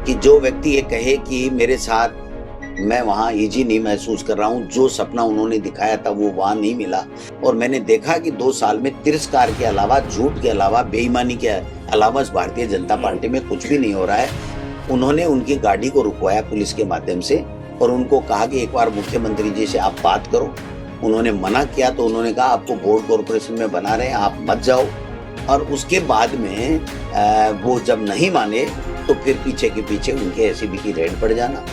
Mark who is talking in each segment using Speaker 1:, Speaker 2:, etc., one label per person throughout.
Speaker 1: कि जो व्यक्ति ये कहे कि मेरे साथ मैं वहाँ इजी नहीं महसूस कर रहा हूँ, जो सपना उन्होंने दिखाया था वो वहाँ नहीं मिला और मैंने देखा कि 2 साल में तिरस्कार के अलावा, झूठ के अलावा, बेईमानी के अलावा इस भारतीय जनता पार्टी में कुछ भी नहीं हो रहा है। उन्होंने उनकी गाड़ी को रुकवाया पुलिस के माध्यम से और उनको कहा कि एक बार मुख्यमंत्री जी से आप बात करो। उन्होंने मना किया तो उन्होंने कहा आपको बोर्ड कॉर्पोरेशन में बना रहे हैं, आप मत जाओ। और उसके बाद में वो जब नहीं माने तो फिर पीछे के पीछे उनके एसीबी की रेड पड़ जाना।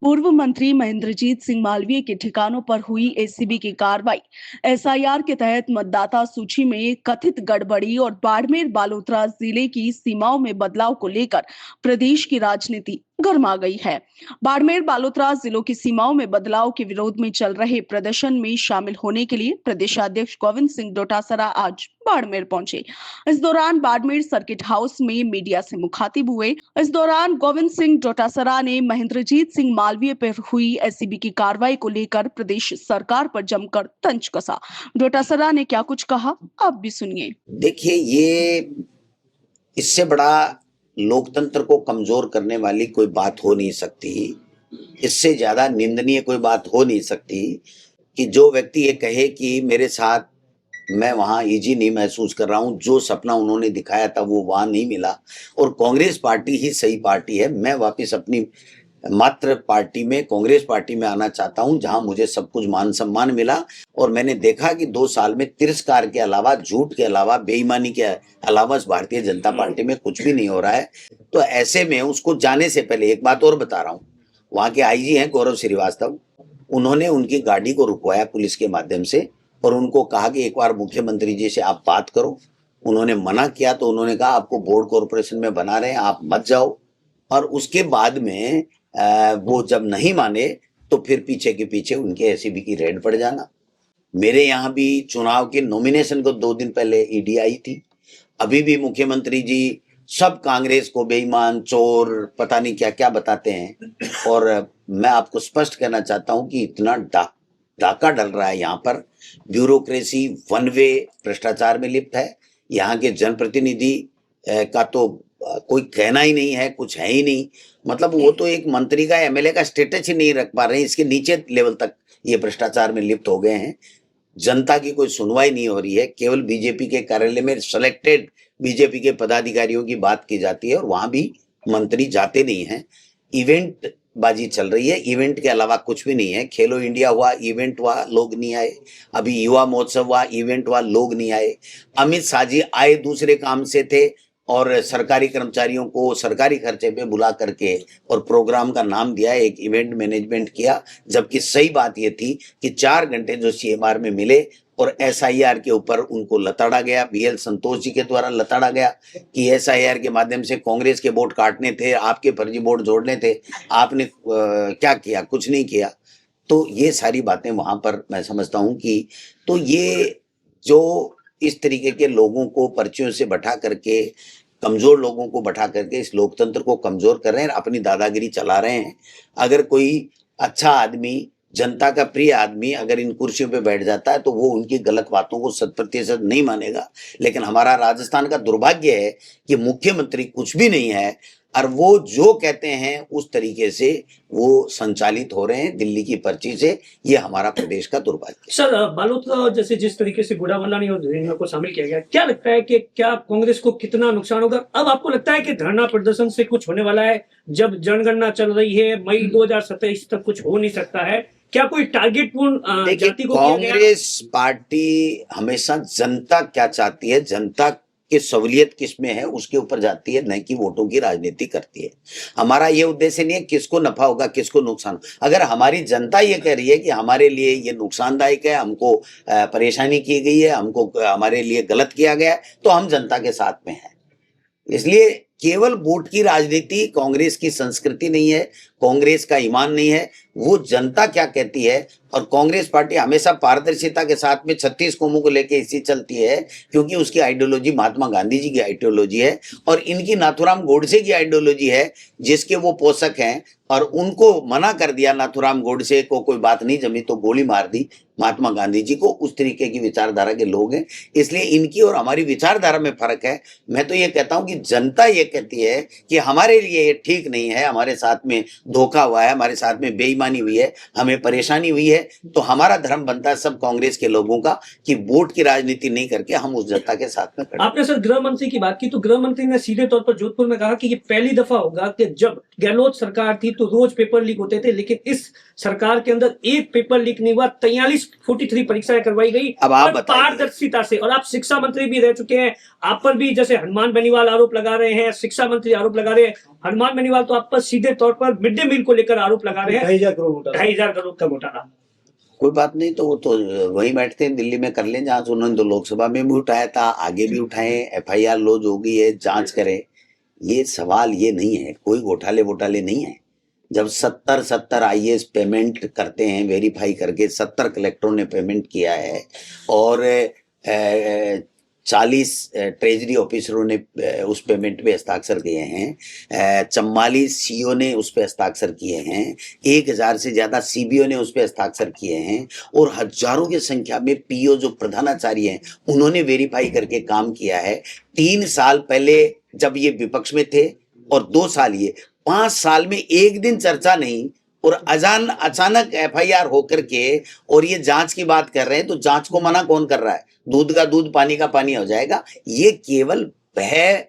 Speaker 2: पूर्व मंत्री महेंद्रजीत सिंह मालवीय के ठिकानों पर हुई एसीबी की कार्रवाई, एसआईआर के तहत मतदाता सूची में कथित गड़बड़ी और बाड़मेर बालोतरा जिले की सीमाओं में बदलाव को लेकर प्रदेश की राजनीति गर्मा गई है। बाड़मेर बालोतरा जिलों की सीमाओं में बदलाव के विरोध में चल रहे प्रदर्शन में शामिल होने के लिए प्रदेशाध्यक्ष गोविंद सिंह डोटासरा आज बाड़मेर पहुंचे। इस दौरान बाड़मेर सर्किट हाउस में मीडिया से मुखातिब हुए। इस दौरान गोविंद सिंह डोटासरा ने महेंद्रजीत सिंह मालवीय पर हुई एसीबी की कार्रवाई को लेकर प्रदेश सरकार पर जमकर तंज कसा। डोटासरा ने क्या कुछ कहा, आप भी सुनिए।
Speaker 1: देखिए, ये इससे बड़ा लोकतंत्र को कमजोर करने वाली कोई बात हो नहीं सकती, इससे ज्यादा निंदनीय कोई बात हो नहीं सकती कि जो व्यक्ति ये कहे कि मेरे साथ मैं वहाँ इजी नहीं महसूस कर रहा हूँ, जो सपना उन्होंने दिखाया था वो वहाँ नहीं मिला और कांग्रेस पार्टी ही सही पार्टी है। मैं वापस अपनी मात्र पार्टी में, कांग्रेस पार्टी में आना चाहता हूं, जहां मुझे सब कुछ मान सम्मान मिला और मैंने देखा कि 2 साल में तिरस्कार के अलावा, झूठ के अलावा, बेईमानी के अलावा इस भारतीय जनता पार्टी में कुछ भी नहीं हो रहा है। तो ऐसे में उसको जाने से पहले एक बात और बता रहा हूँ, वहां के आईजी हैं गौरव श्रीवास्तव, उन्होंने उनकी गाड़ी को रुकवाया पुलिस के माध्यम से और उनको कहा कि एक बार मुख्यमंत्री जी से आप बात करो। उन्होंने मना किया तो उन्होंने कहा आपको बोर्ड कॉर्पोरेशन में बना रहे हैं, आप मत जाओ। और उसके बाद में वो जब नहीं माने तो फिर पीछे के पीछे उनके एसीबी की रेड पड़ जाना। मेरे यहाँ भी चुनाव के नॉमिनेशन को 2 दिन पहले ईडी आई थी। अभी भी मुख्यमंत्री जी सब कांग्रेस को बेईमान, चोर, पता नहीं क्या क्या बताते हैं और मैं आपको स्पष्ट कहना चाहता हूं कि इतना डाका डल रहा है यहाँ पर। ब्यूरोक्रेसी वन वे भ्रष्टाचार में लिप्त है। यहाँ के जनप्रतिनिधि का तो कोई कहना ही नहीं है, कुछ है ही नहीं। मतलब वो तो एक मंत्री का, एमएलए का स्टेटस ही नहीं रख पा रहे हैं, इसके नीचे लेवल तक ये भ्रष्टाचार में लिप्त हो गए हैं। जनता की कोई सुनवाई नहीं हो रही है, केवल बीजेपी के कार्यालय में सिलेक्टेड बीजेपी के पदाधिकारियों की बात की जाती है और वहां भी मंत्री जाते नहीं हैं। इवेंट बाजी चल रही है, इवेंट के अलावा कुछ भी नहीं है। खेलो इंडिया हुआ, इवेंट हुआ, लोग नहीं आए। अभी युवा महोत्सव हुआ, इवेंट हुआ, लोग नहीं आए। अमित शाह जी आए दूसरे काम से थे और सरकारी कर्मचारियों को सरकारी खर्चे पे बुला करके और प्रोग्राम का नाम दिया, एक इवेंट मैनेजमेंट किया, जबकि सही बात ये थी कि 4 घंटे जो सीएमआर में मिले और एसआईआर के ऊपर उनको लताड़ा गया, बीएल संतोष जी के द्वारा लताड़ा गया कि एसआईआर के माध्यम से कांग्रेस के वोट काटने थे, आपके फर्जी वोट जोड़ने थे, आपने क्या किया? कुछ नहीं किया। तो ये सारी बातें वहां पर मैं समझता हूं कि तो ये जो इस तरीके के लोगों को पर्चियों से बैठा करके, कमजोर लोगों को बैठा करके इस लोकतंत्र को कमजोर कर रहे हैं, अपनी दादागिरी चला रहे हैं। अगर कोई अच्छा आदमी, जनता का प्रिय आदमी अगर इन कुर्सियों पे बैठ जाता है तो वो उनकी गलत बातों को 100% नहीं मानेगा। लेकिन हमारा राजस्थान का दुर्भाग्य है कि मुख्यमंत्री कुछ भी नहीं है और वो जो कहते हैं उस तरीके से वो संचालित हो रहे हैं दिल्ली की पर्ची से। ये हमारा प्रदेश का दुर्भाग्य।
Speaker 3: सर, बालोतरा जैसे जिस तरीके से गुड़ावल्लानी और धुरिंगा को शामिल किया गया, क्या लगता है कि क्या कांग्रेस को कितना नुकसान होगा? अब आपको लगता है कि धरना प्रदर्शन से कुछ होने वाला है? जब जनगणना चल रही है, मई 2027 तक कुछ हो नहीं सकता है, क्या कोई टारगेट पूर्ण जाति को किया गया?
Speaker 1: कांग्रेस पार्टी हमेशा जनता क्या चाहती है, जनता की सहूलियत किसमें है उसके ऊपर जाती है, न कि वोटों की राजनीति करती है। हमारा ये उद्देश्य नहीं है किसको नफा होगा, किसको नुकसान। अगर हमारी जनता ये कह रही है कि हमारे लिए ये नुकसानदायक है, हमको परेशानी की गई है, हमको हमारे लिए गलत किया गया है, तो हम जनता के साथ में हैं। इसलिए केवल वोट की राजनीति कांग्रेस की संस्कृति नहीं है, कांग्रेस का ईमान नहीं है। वो जनता क्या कहती है। और कांग्रेस पार्टी हमेशा पारदर्शिता के साथ में 36 कौमों को लेकर इसी चलती है, क्योंकि उसकी आइडियोलॉजी महात्मा गांधी जी की आइडियोलॉजी है और इनकी नाथूराम गोडसे की आइडियोलॉजी है, जिसके वो पोषक हैं। और उनको मना कर दिया, नाथूराम गोडसे को कोई बात नहीं जमी तो गोली मार दी महात्मा गांधी जी को। उस तरीके की विचारधारा के लोग हैं, इसलिए इनकी और हमारी विचारधारा में फर्क है। मैं तो ये कहता हूं कि जनता ये कहती है कि हमारे लिए ये ठीक नहीं है, हमारे साथ में धोखा हुआ है, हमारे साथ में बेईमानी हुई है, हमें परेशानी हुई है। तो हमारा धर्म बनता है सब कांग्रेस के लोगों का कि वोट की राजनीति नहीं करके हम उस जनता के साथ में खड़े।
Speaker 3: आपने सर गृह मंत्री की बात की, तो गृह मंत्री ने सीधे तौर पर जोधपुर में कहा कि ये पहली दफा होगा कि जब गहलोत सरकार थी तो रोज पेपर लीक होते थे, लेकिन इस सरकार के अंदर एक पेपर लीक नहीं हुआ, 43 परीक्षाएं करवाई गई
Speaker 1: अब आप
Speaker 3: और
Speaker 1: बताइए।
Speaker 3: पारदर्शिता से। और आप शिक्षा मंत्री भी रह चुके हैं, आप पर भी जैसे हनुमान बेनीवाल आरोप लगा रहे हैं, शिक्षा मंत्री आरोप लगा रहे हैं। हनुमान बेनीवाल तो आप पर सीधे तौर पर मिड डे मील को लेकर आरोप लगा रहे हैं, 2,500 करोड़ का घोटाला।
Speaker 1: कोई बात नहीं, तो वो तो वहीं बैठते हैं दिल्ली में, कर लें जांच। उन्होंने तो लोकसभा में भी उठाया था, आगे भी उठाए, FIR लॉन्च हो गई है, जांच करें। ये सवाल ये नहीं है, कोई घोटाले वोटाले नहीं है। जब 70 IAS पेमेंट करते हैं वेरीफाई करके, 70 कलेक्टरों ने पेमेंट किया है और 40 ट्रेजरी ऑफिसरों ने उस पेमेंट पे हस्ताक्षर किए हैं, 44 CO ने उस पे हस्ताक्षर किए हैं, 1000 से ज्यादा CBO ने उस पे हस्ताक्षर किए हैं और हजारों की संख्या में PO जो प्रधानाचार्य हैं उन्होंने वेरीफाई करके काम किया है। 3 साल पहले जब ये विपक्ष में थे और 2 साल ये, 5 साल में एक दिन चर्चा नहीं और अचानक FIR होकर के और ये जांच की बात कर रहे हैं। तो जांच को मना कौन कर रहा है? दूध का दूध पानी का पानी हो जाएगा। ये केवल भय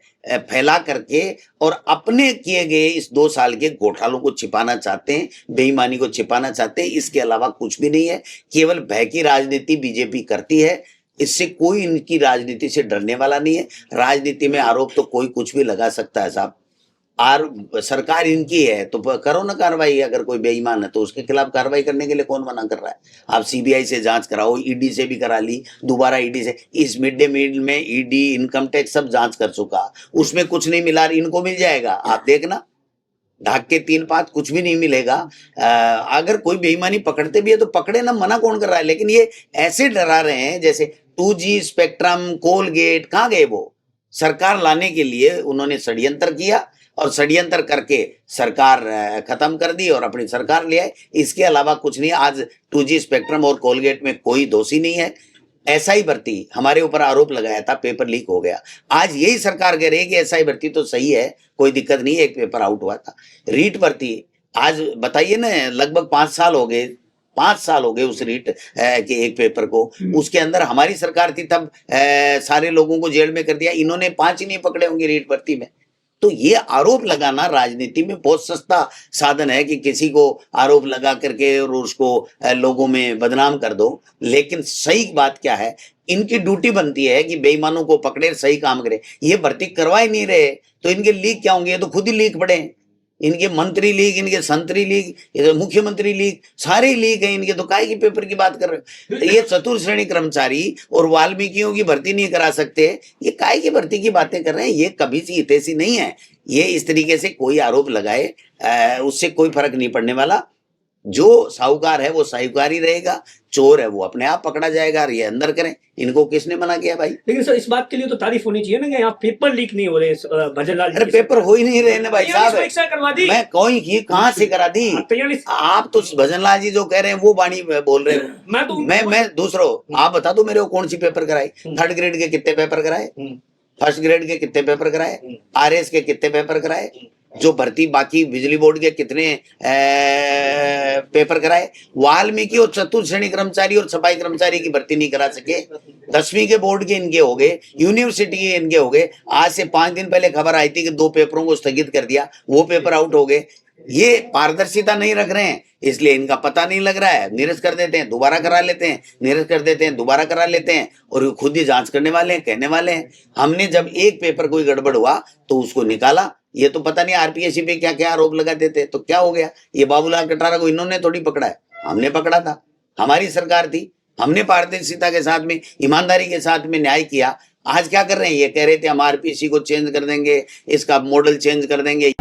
Speaker 1: फैला करके और अपने किए गए इस 2 साल के घोटालों को छिपाना चाहते हैं, बेईमानी को छिपाना चाहते हैं। इसके अलावा कुछ भी नहीं है, केवल भय की राजनीति बीजेपी करती है। इससे कोई इनकी राजनीति से डरने वाला नहीं है। राजनीति में आरोप तो कोई कुछ भी लगा सकता है साहब, और सरकार इनकी है तो करो ना कार्रवाई। अगर कोई बेईमान है तो उसके खिलाफ कार्रवाई करने के लिए कौन मना कर रहा है? आप CBI से जांच कराओ, ED से भी करा ली, दोबारा ED से। इस मिड डे मील में ED, इनकम टैक्स सब जांच कर चुका, उसमें कुछ नहीं मिला, इनको मिल जाएगा। आप देखना, ढाक के 3 पात कुछ भी नहीं मिलेगा। अगर कोई बेईमानी पकड़ते भी है तो पकड़े ना, मना कौन कर रहा है? लेकिन ये ऐसे डरा रहे हैं जैसे 2G स्पेक्ट्रम, कोलगेट, कहाँ गए वो? सरकार लाने के लिए उन्होंने षड्यंत्र किया और षड्यंत्र करके सरकार खत्म कर दी और अपनी सरकार ले आए। इसके अलावा कुछ नहीं। आज 2G स्पेक्ट्रम और कोलगेट में कोई दोषी नहीं है। SI भर्ती हमारे ऊपर आरोप लगाया था, पेपर लीक हो गया। आज यही सरकार कह रही है कि SI भर्ती तो सही है, कोई दिक्कत नहीं है, एक पेपर आउट हुआ था। रीट भर्ती आज बताइए ना, लगभग 5 साल हो गए, 5 साल हो गए उस रीट के एक पेपर को। उसके अंदर हमारी सरकार थी तब सारे लोगों को जेल में कर दिया, इन्होंने 5 ही नहीं पकड़े होंगे रीट भर्ती में। तो ये आरोप लगाना राजनीति में बहुत सस्ता साधन है कि किसी को आरोप लगा करके और उसको लोगों में बदनाम कर दो। लेकिन सही बात क्या है, इनकी ड्यूटी बनती है कि बेईमानों को पकड़े, सही काम करे। ये भर्ती करवा ही नहीं रहे तो इनके लीक क्या होंगे? ये तो खुद ही लीक पड़े हैं। इनके मंत्री लीग, इनके संतरी लीग, मुख्यमंत्री लीग, सारे लीग हैं इनके। तो काहे की पेपर की बात कर रहे हो? तो ये चतुर्थ श्रेणी कर्मचारी और वाल्मीकियों की भर्ती नहीं करा सकते, ये काहे की भर्ती की बातें कर रहे हैं? ये कभी सी हितैषी नहीं है। ये इस तरीके से कोई आरोप लगाए उससे कोई फर्क नहीं पड़ने वाला। जो साहूकार है वो साहूकार ही रहेगा, चोर है वो अपने आप पकड़ा जाएगा। ये अंदर करें, इनको किसने मना किया भाई?
Speaker 3: लेकिन सर इस बात के लिए तो तारीफ होनी चाहिए ना कि यहाँ पेपर लीक नहीं हो रहे भजनलाल जी।
Speaker 1: अरे पेपर हो ही नहीं रहे ना भाई साहब।
Speaker 3: परीक्षा करवा दी,
Speaker 1: मैं कोई की कहाँ से करा दी? आप तो भजनलाल जी जो कह रहे हैं वो बाणी बोल रहे हो। मैं दूसरों, आप बता दो मेरे को कौन सी पेपर कराए? 3rd ग्रेड के कितने पेपर कराए? 1st ग्रेड के कितने पेपर कराए? RS के कितने पेपर कराए? जो भर्ती बाकी बिजली बोर्ड के कितने पेपर कराए? वाल्मीकि और चतुर्थ श्रेणी कर्मचारी और सफाई कर्मचारी की भर्ती नहीं करा सके। 10वीं के बोर्ड के इनके हो गए, यूनिवर्सिटी के इनके हो गए। आज से 5 दिन पहले खबर आई थी कि 2 पेपरों को स्थगित कर दिया, वो पेपर आउट हो गए। ये पारदर्शिता नहीं रख रहे हैं, इसलिए इनका पता नहीं लग रहा है। निरस्त कर देते हैं, दोबारा करा लेते हैं, निरस्त कर देते हैं, दोबारा करा लेते हैं और खुद ही जांच करने वाले हैं, कहने वाले हैं। हमने जब एक पेपर कोई गड़बड़ हुआ तो उसको निकाला। ये तो पता नहीं RPSC पे क्या क्या आरोप लगा देते, तो क्या हो गया? ये बाबूलाल कटारा को इन्होंने थोड़ी पकड़ा है, हमने पकड़ा था, हमारी सरकार थी, हमने पारदर्शिता के साथ में, ईमानदारी के साथ में न्याय किया। आज क्या कर रहे हैं? ये कह रहे थे हम RPSC को चेंज कर देंगे, इसका मॉडल चेंज कर देंगे।